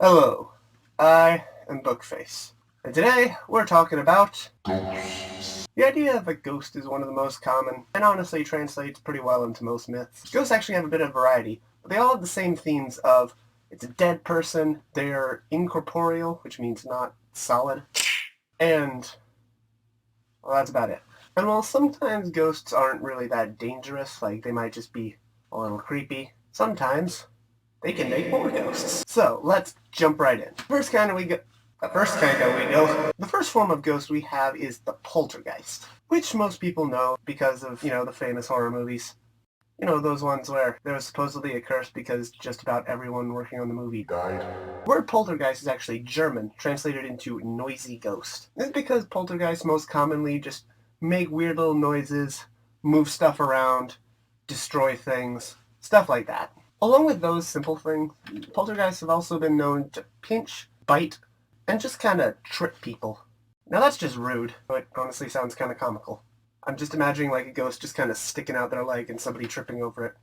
Hello, I am Bookface, and today we're talking about the idea of a ghost is one of the most common, and honestly translates pretty well into most myths. Ghosts actually have a bit of variety, but they all have the same themes of it's a dead person, they're incorporeal, which means not solid, and, well, that's about it. And while sometimes ghosts aren't really that dangerous, like they might just be a little creepy, sometimes they can make more ghosts. So let's jump right in. The first form of ghost we have is the poltergeist, which most people know because of, the famous horror movies. Those ones where there was supposedly a curse because just about everyone working on the movie died. The word poltergeist is actually German, translated into noisy ghost. This is because poltergeists most commonly just make weird little noises, move stuff around, destroy things, stuff like that. Along with those simple things, poltergeists have also been known to pinch, bite, and just kind of trip people. Now that's just rude, but it honestly sounds kind of comical. I'm just imagining like a ghost just kind of sticking out their leg and somebody tripping over it,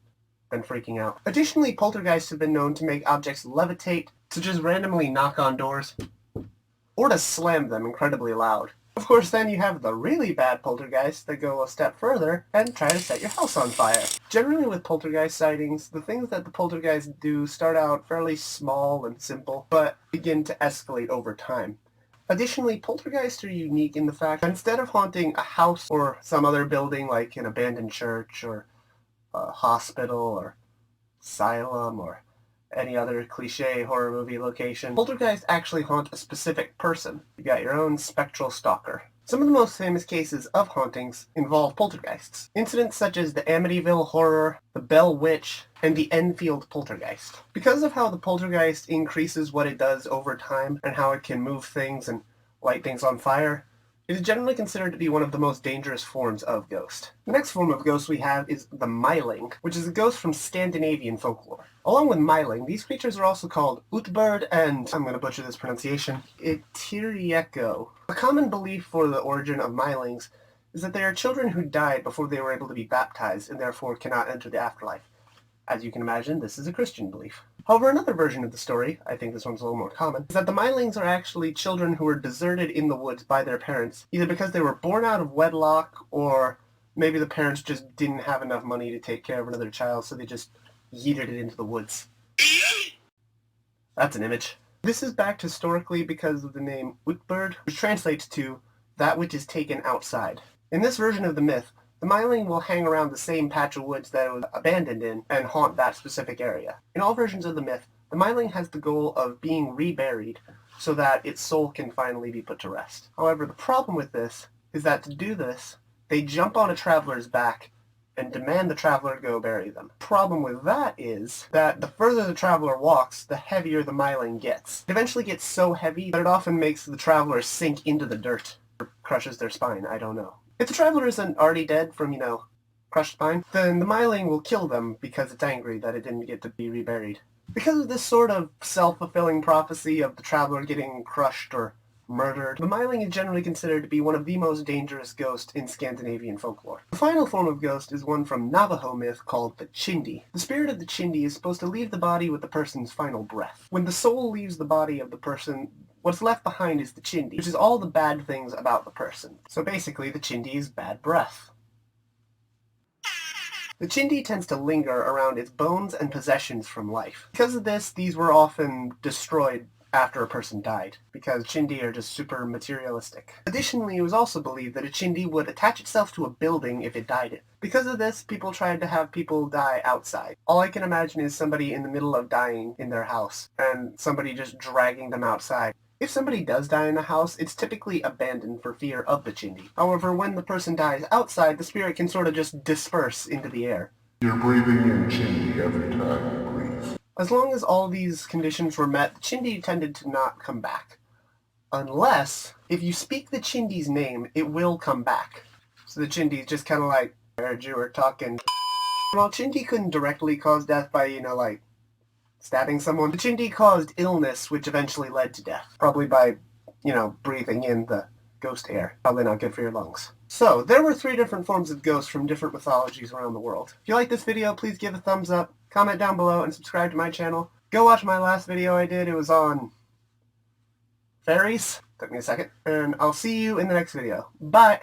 then freaking out. Additionally, poltergeists have been known to make objects levitate, to just randomly knock on doors, or to slam them incredibly loud. Of course, then you have the really bad poltergeists that go a step further and try to set your house on fire. Generally with poltergeist sightings, the things that the poltergeists do start out fairly small and simple, but begin to escalate over time. Additionally, poltergeists are unique in the fact that instead of haunting a house or some other building like an abandoned church or a hospital or asylum or any other cliche horror movie location, poltergeists actually haunt a specific person. You got your own spectral stalker. Some of the most famous cases of hauntings involve poltergeists. Incidents such as the Amityville Horror, the Bell Witch, and the Enfield Poltergeist. Because of how the poltergeist increases what it does over time and how it can move things and light things on fire, it is generally considered to be one of the most dangerous forms of ghost. The next form of ghost we have is the Myling, which is a ghost from Scandinavian folklore. Along with Myling, these creatures are also called Utbird and, I'm going to butcher this pronunciation, Itirieko. A common belief for the origin of Mylings is that they are children who died before they were able to be baptized and therefore cannot enter the afterlife. As you can imagine, this is a Christian belief. However, another version of the story, I think this one's a little more common, is that the Mylings are actually children who were deserted in the woods by their parents, either because they were born out of wedlock or maybe the parents just didn't have enough money to take care of another child, so they just yeeted it into the woods. That's an image. This is backed historically because of the name Utbird, which translates to that which is taken outside. In this version of the myth, the Myling will hang around the same patch of woods that it was abandoned in and haunt that specific area. In all versions of the myth, the Myling has the goal of being reburied so that its soul can finally be put to rest. However, the problem with this is that to do this, they jump on a traveler's back and demand the traveler go bury them. The problem with that is that the further the traveler walks, the heavier the Myling gets. It eventually gets so heavy that it often makes the traveler sink into the dirt or crushes their spine, I don't know. If the traveler isn't already dead from, crushed spine, then the Myling will kill them because it's angry that it didn't get to be reburied. Because of this sort of self-fulfilling prophecy of the traveler getting crushed or murdered, the Myling is generally considered to be one of the most dangerous ghosts in Scandinavian folklore. The final form of ghost is one from Navajo myth called the Chindi. The spirit of the Chindi is supposed to leave the body with the person's final breath. When the soul leaves the body of the person, what's left behind is the Chindi, which is all the bad things about the person. So basically, the Chindi is bad breath. The Chindi tends to linger around its bones and possessions from life. Because of this, these were often destroyed after a person died, because Chindi are just super materialistic. Additionally, it was also believed that a Chindi would attach itself to a building if it died. Because of this, people tried to have people die outside. All I can imagine is somebody in the middle of dying in their house, and somebody just dragging them outside. If somebody does die in a house, it's typically abandoned for fear of the Chindi. However, when the person dies outside, the spirit can sort of just disperse into the air. You're breathing in Chindi every time you breathe. As long as all these conditions were met, the Chindi tended to not come back. Unless, if you speak the Chindi's name, it will come back. So the Chindi's just kind of like, I heard you were talking. While Chindi couldn't directly cause death by, stabbing someone, the Chindi caused illness, which eventually led to death. Probably by, breathing in the ghost air. Probably not good for your lungs. So, there were 3 different forms of ghosts from different mythologies around the world. If you like this video, please give a thumbs up, comment down below, and subscribe to my channel. Go watch my last video I did. It was on fairies. Took me a second. And I'll see you in the next video. Bye!